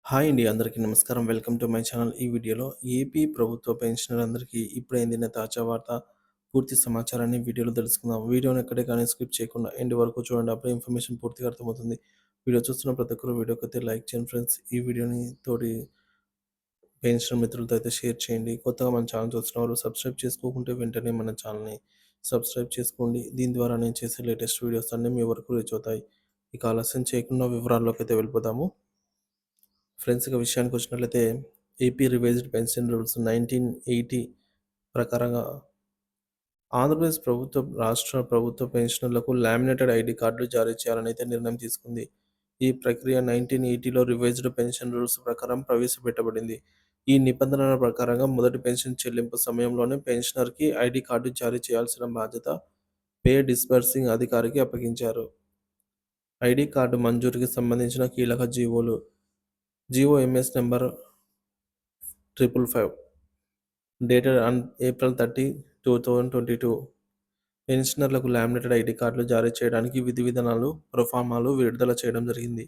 Hi అండి. అందరికీ నమస్కారం. Welcome to my channel. ఈ వీడియోలో ఏపీ ప్రభుత్వ పెన్షనర్లందరికీ ఇప్పుడైందిన తాజా వార్త, పూర్తి సమాచారాన్ని వీడియోలో తెలుసుకుందాం. వీడియోని ఎక్కడే కానీ స్కిప్ చేయకుండా ఎండ్ వరకు చూడండి. అప్పుడే ఇన్ఫర్మేషన్ పూర్తిగా అర్థమవుతుంది. వీడియో చూస్తున్న ప్రతి ఒక్కరు వీడియోకైతే లైక్ చేయండి ఫ్రెండ్స్. ఈ వీడియోని తోటి పెన్షనర్ మిత్రులతో అయితే షేర్ చేయండి. కొత్తగా మన ఛానల్ చూస్తున్నవారు సబ్స్క్రైబ్ చేసుకోకుంటే వెంటనే మన ఛానల్‌ని సబ్స్క్రైబ్ చేసుకోండి. దీని ద్వారా నేను చేసే లేటెస్ట్ వీడియోస్ అన్నీ మీ వరకు రీచ్ అవుతాయి. ఇక ఆలస్యం చేయకుండా వివరాల్లోకైతే వెళ్ళిపోదాము. ఫ్రెండ్స్ ఇక విషయానికొచ్చినట్లయితే ఏపీ రివైజ్డ్ పెన్షన్ రూల్స్ 1980 ప్రకారంగా ఆంధ్రప్రదేశ్ రాష్ట్ర ప్రభుత్వ పెన్షనర్లకు లామినేటెడ్ ఐడీ కార్డులు జారీ చేయాలని అయితే నిర్ణయం తీసుకుంది. ఈ ప్రక్రియ 1980లో రివైజ్డ్ పెన్షన్ రూల్స్ ప్రకారం ప్రవేశపెట్టబడింది. ఈ నిబంధనల ప్రకారంగా మొదటి పెన్షన్ చెల్లింపు సమయంలోనే పెన్షనర్‌కి ఐడీ కార్డు జారీ చేయాల్సిన బాధ్యత పే డిస్బర్సింగ్ అధికారికి అప్పగించారు. ఐడీ కార్డు మంజూరుకి సంబంధించిన కీలక జీవోలు GO MS number 555 dated on April 30, 2022 పెన్షనర్లకు లామినేటెడ్ ఐడీ కార్డులు జారీ చేయడానికి విధి విధానాలు, ప్రొఫార్మాలు విడుదల చేయడం జరిగింది.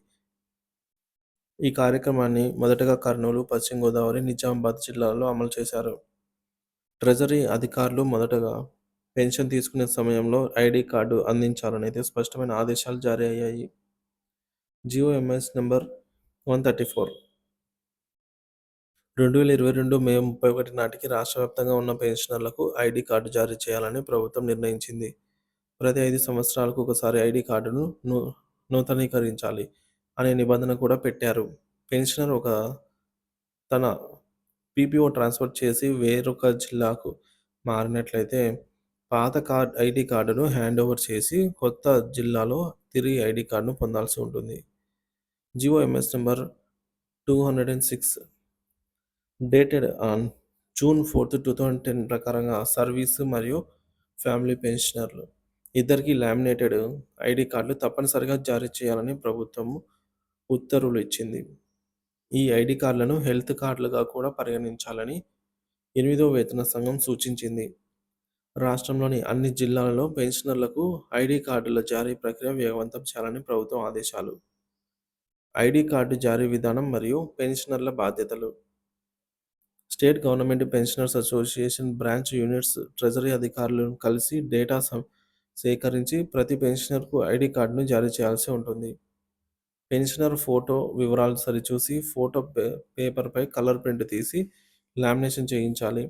ఈ కార్యక్రమాన్ని మొదటగా కర్నూలు, పశ్చిమ గోదావరి, నిజామాబాద్ జిల్లాల్లో అమలు చేశారు. ట్రెజరీ అధికారులు మొదటగా పెన్షన్ తీసుకునే సమయంలో ఐడీ కార్డు అందించాలని అయితే స్పష్టమైన ఆదేశాలు జారీ అయ్యాయి. జీవో ఎంఎస్ నంబర్ 134 2022 మే 31 నాటికి రాష్ట్ర వ్యాప్తంగా ఉన్న పెన్షనర్లకు ఐడీ కార్డు జారీ చేయాలని ప్రభుత్వం నిర్ణయించింది. ప్రతి 5 సంవత్సరాలకు ఒకసారి ఐడీ కార్డును నూతనీకరించాలి అనే నిబంధన కూడా పెట్టారు. పెన్షనర్ తన పీపీఓ ట్రాన్స్ఫర్ చేసి వేరొక జిల్లాకు మారినట్లయితే పాత ఐడీ కార్డును హ్యాండ్ ఓవర్ చేసి కొత్త జిల్లాలో తిరిగి ఐడీ కార్డును పొందాల్సి ఉంటుంది. GO MS number 206 dated on June 4, 2010 ప్రకారంగా సర్వీసు మరియు ఫ్యామిలీ పెన్షనర్లు ఇద్దరికీ లామినేటెడ్ ఐడీ కార్డులు తప్పనిసరిగా జారీ చేయాలని ప్రభుత్వం ఉత్తర్వులు ఇచ్చింది. ఈ ఐడీ కార్డులను హెల్త్ కార్డులుగా కూడా పరిగణించాలని 8వ వేతన సంఘం సూచించింది. రాష్ట్రంలోని అన్ని జిల్లాలలో పెన్షనర్లకు ఐడీ కార్డుల జారీ ప్రక్రియ వేగవంతం చేయాలని ప్రభుత్వం ఆదేశాలు. ఐడీ కార్డు జారీ విధానం మరియు పెన్షనర్ల బాధ్యతలు. State government pensioners association branch units treasury అధికారులను కలిసి డేటా సేకరించి ప్రతి పెన్షనర్కు ఐడీ కార్డును జారీ చేయాల్సి ఉంటుంది. పెన్షనర్ ఫోటో వివరాలు సరిచూసి ఫోటో పేపర్పై కలర్ ప్రింట్ తీసి లామినేషన్ చేయించాలి.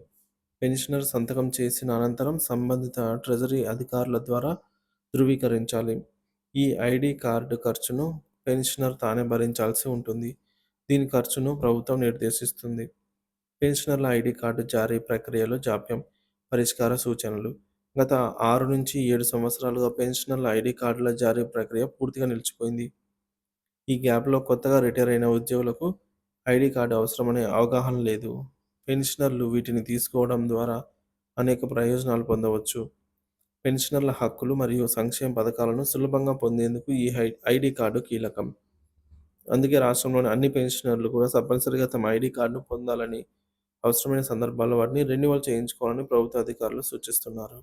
పెన్షనర్ సంతకం చేసిన అనంతరం సంబంధిత ట్రెజరీ అధికారుల ద్వారా ధృవీకరించాలి. ఈ ఐడీ కార్డు ఖర్చును పెన్షనర్ తానే భరించాల్సి ఉంటుంది. దీని ఖర్చును ప్రభుత్వం నిర్దేశిస్తుంది. పెన్షనర్ల ఐడీ కార్డు జారీ ప్రక్రియలో జాప్యం, పరిష్కార సూచనలు. గత 6 నుంచి 7 సంవత్సరాలుగా పెన్షనర్ల ఐడీ కార్డుల జారీ ప్రక్రియ పూర్తిగా నిలిచిపోయింది. ఈ గ్యాప్లో కొత్తగా రిటైర్ అయిన ఉద్యోగులకు ఐడీ కార్డు అవసరమనే అవగాహన లేదు. పెన్షనర్లు వీటిని తీసుకోవడం ద్వారా అనేక ప్రయోజనాలు పొందవచ్చు. పెన్షనర్ల హక్కులు మరియు సంక్షేమ పథకాలను సులభంగా పొందేందుకు ఈ ఐడీ కార్డు కీలకం. అందుకే రాష్ట్రంలోని అన్ని పెన్షనర్లు కూడా తప్పనిసరిగా తమ ఐడీ కార్డును పొందాలని, అవసరమైన సందర్భాల్లో వాటిని రెన్యువల్ చేయించుకోవాలని ప్రభుత్వ అధికారులు సూచిస్తున్నారు.